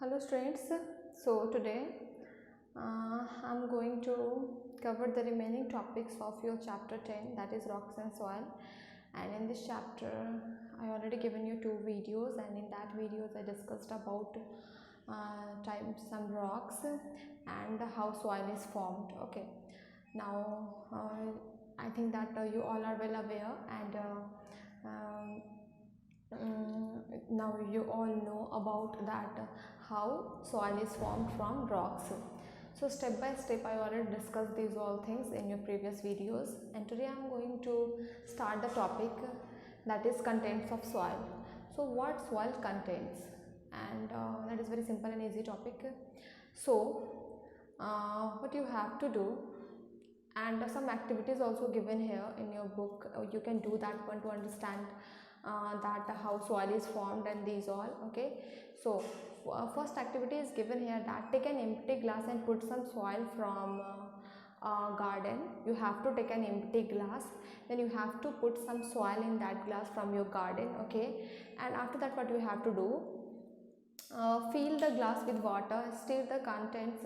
Hello students, so today I'm going to cover the remaining topics of your chapter 10, that is rocks and soil. And in this chapter I already given you two videos, and in that videos I discussed about some rocks and how soil is formed. Okay, now I think that you all are well aware, and um, now you all know about that how soil is formed from rocks. So step by step I already discussed these all things in your previous videos, and today I'm going to start the topic that is contents of soil. So what soil contains, and that is very simple and easy topic. So what you have to do, and some activities also given here in your book, you can do that one to understand that how soil is formed and these all. Okay, so first activity is given here that take an empty glass and put some soil from garden. You have to take an empty glass, then you have to put some soil in that glass from your garden. Okay, and after that what you have to do, fill the glass with water, stir the contents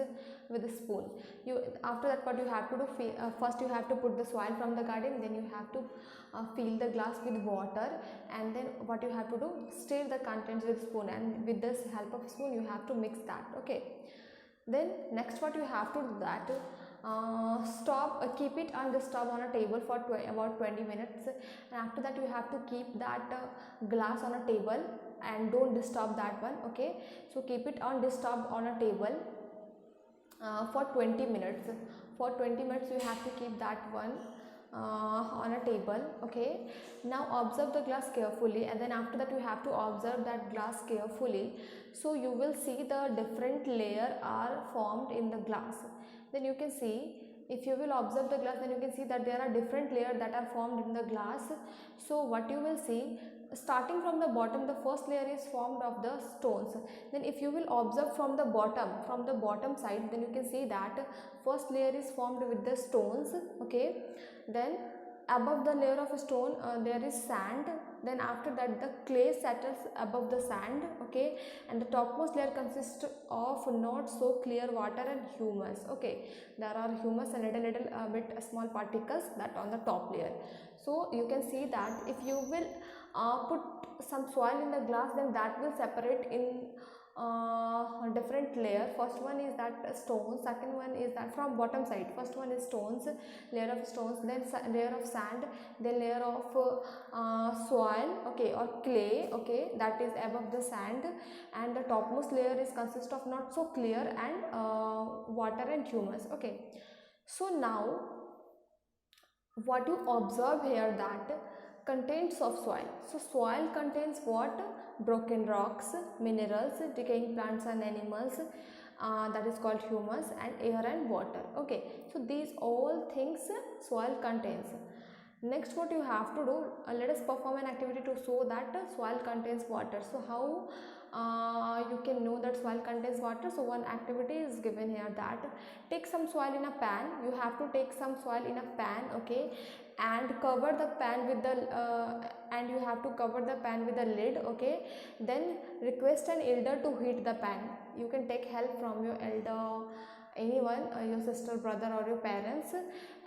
with a spoon. You After that what you have to do, first you have to put the soil from the garden, then you have to fill the glass with water, and then what you have to do, stir the contents with spoon, and with this help of spoon you have to mix that. Okay, then next what you have to do that, keep it undisturbed on a table for about 20 minutes, and after that you have to keep that glass on a table and don't disturb that one. Okay, so keep it undisturbed on a table for 20 minutes. For 20 minutes you have to keep that one on a table. Okay, now observe the glass carefully, and then after that you have to observe that glass carefully, so you will see the different layer are formed in the glass. Then you can see, if you will observe the glass, then you can see that there are different layers that are formed in the glass. So what you will see, starting from the bottom, the first layer is formed of the stones. Then if you will observe from the bottom side, then you can see that first layer is formed with the stones. Okay, then above the layer of stone there is sand, then after that the clay settles above the sand. Okay, and the topmost layer consists of not so clear water and humus. Okay, there are humus and little bit small particles that on the top layer. So you can see that if you will put some soil in the glass, then that will separate in different layer. First one is that stones, second one is that from bottom side, first one is stones, layer of stones, then layer of sand, then layer of soil, okay, or clay, okay, that is above the sand, and the topmost layer is consist of not so clear and water and humus. Okay, so now what you observe here, that contents of soil. So soil contains what? Broken rocks, minerals, decaying plants and animals, that is called humus, and air and water. Okay, so these all things soil contains. Next what you have to do, let us perform an activity to show that soil contains water. So how you can know that soil contains water? So one activity is given here, that take some soil in a pan. You have to take some soil in a pan. Okay, and cover the pan with the and you have to cover the pan with a lid. Okay, then request an elder to heat the pan. You can take help from your elder, anyone, your sister, brother, or your parents,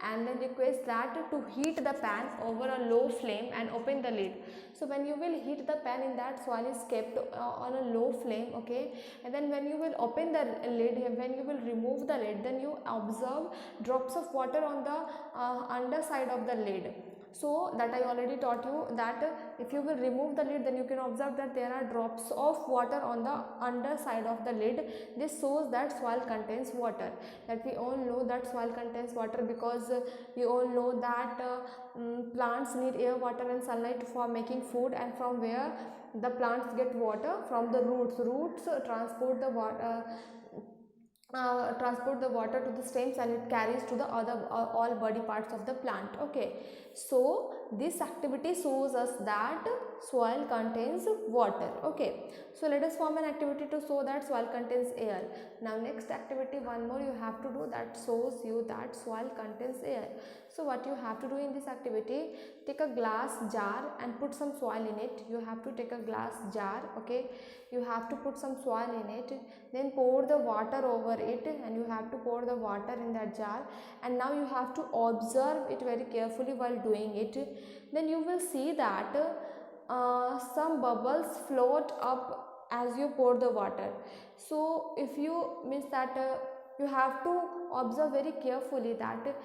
and then request that to heat the pan over a low flame and open the lid. So when you will heat the pan, in that soil is kept on a low flame. Okay, and then when you will open the lid, when you will remove the lid, then you observe drops of water on the underside of the lid. So that I already taught you, that if you will remove the lid, then you can observe that there are drops of water on the underside of the lid. This shows that soil contains water. That we all know that soil contains water, because we all know that plants need air, water and sunlight for making food, and from where the plants get water? From the roots. Roots transport the water, transport the water to the stems, and it carries to the other all body parts of the plant. Okay, so this activity shows us that soil contains water. Okay, so let us form an activity to show that soil contains air. Now next activity, one more you have to do that shows you that soil contains air. So what you have to do in this activity, take a glass jar and put some soil in it. You have to take a glass jar, okay, you have to put some soil in it, then pour the water over it, and you have to pour the water in that jar, and now you have to observe it very carefully while doing it. Then you will see that some bubbles float up as you pour the water. So if you means that you have to observe very carefully that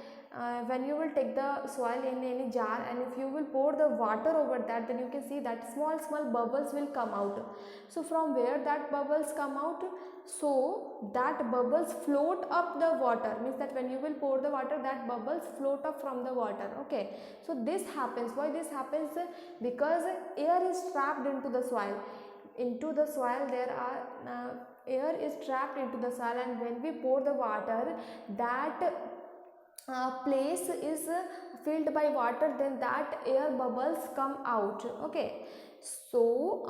when you will take the soil in any jar and if you will pour the water over that, then you can see that small bubbles will come out. So from where that bubbles come out, so that bubbles float up the water, means that when you will pour the water, that bubbles float up from the water. Okay, so this happens. Why this happens? Because air is trapped into the soil. Into the soil there are air is trapped into the soil, and when we pour the water, that place is filled by water, then that air bubbles come out. Okay, so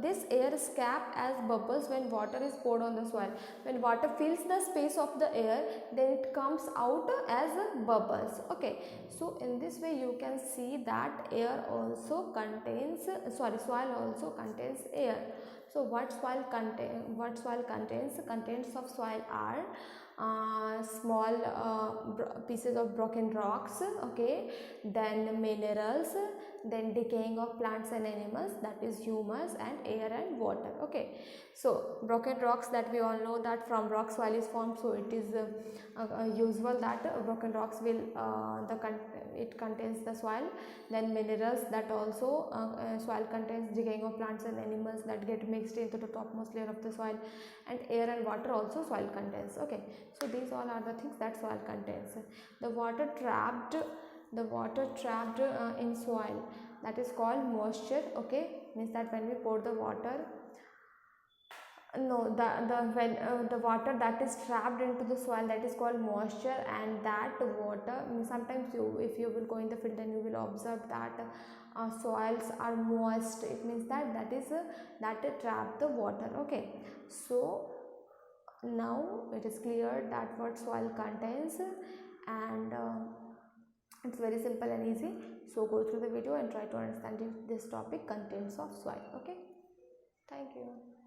this air is capped as bubbles when water is poured on the soil. When water fills the space of the air, then it comes out as bubbles. Okay, so in this way you can see that air also contains soil also contains air. So what soil contains? Contents of soil are small pieces of broken rocks, okay, then minerals, then decaying of plants and animals, that is humus, and air and water. Okay, so broken rocks, that we all know that from rock soil is formed, so it is usual that broken rocks will it contains the soil. Then minerals, that also soil contains decaying of plants and animals that get mixed into the topmost layer of the soil, and air and water also soil contains. Okay, so these all are the things that soil contains. The water trapped in soil, that is called moisture. Okay, means that when we pour the water, no, the water that is trapped into the soil, that is called moisture, and that water, sometimes if you will go in the field and you will observe that soils are moist, it means that that trap the water. Okay, so now it is clear that what soil contains, and it's very simple and easy. So go through the video and try to understand this topic, contents of soil. Okay, thank you.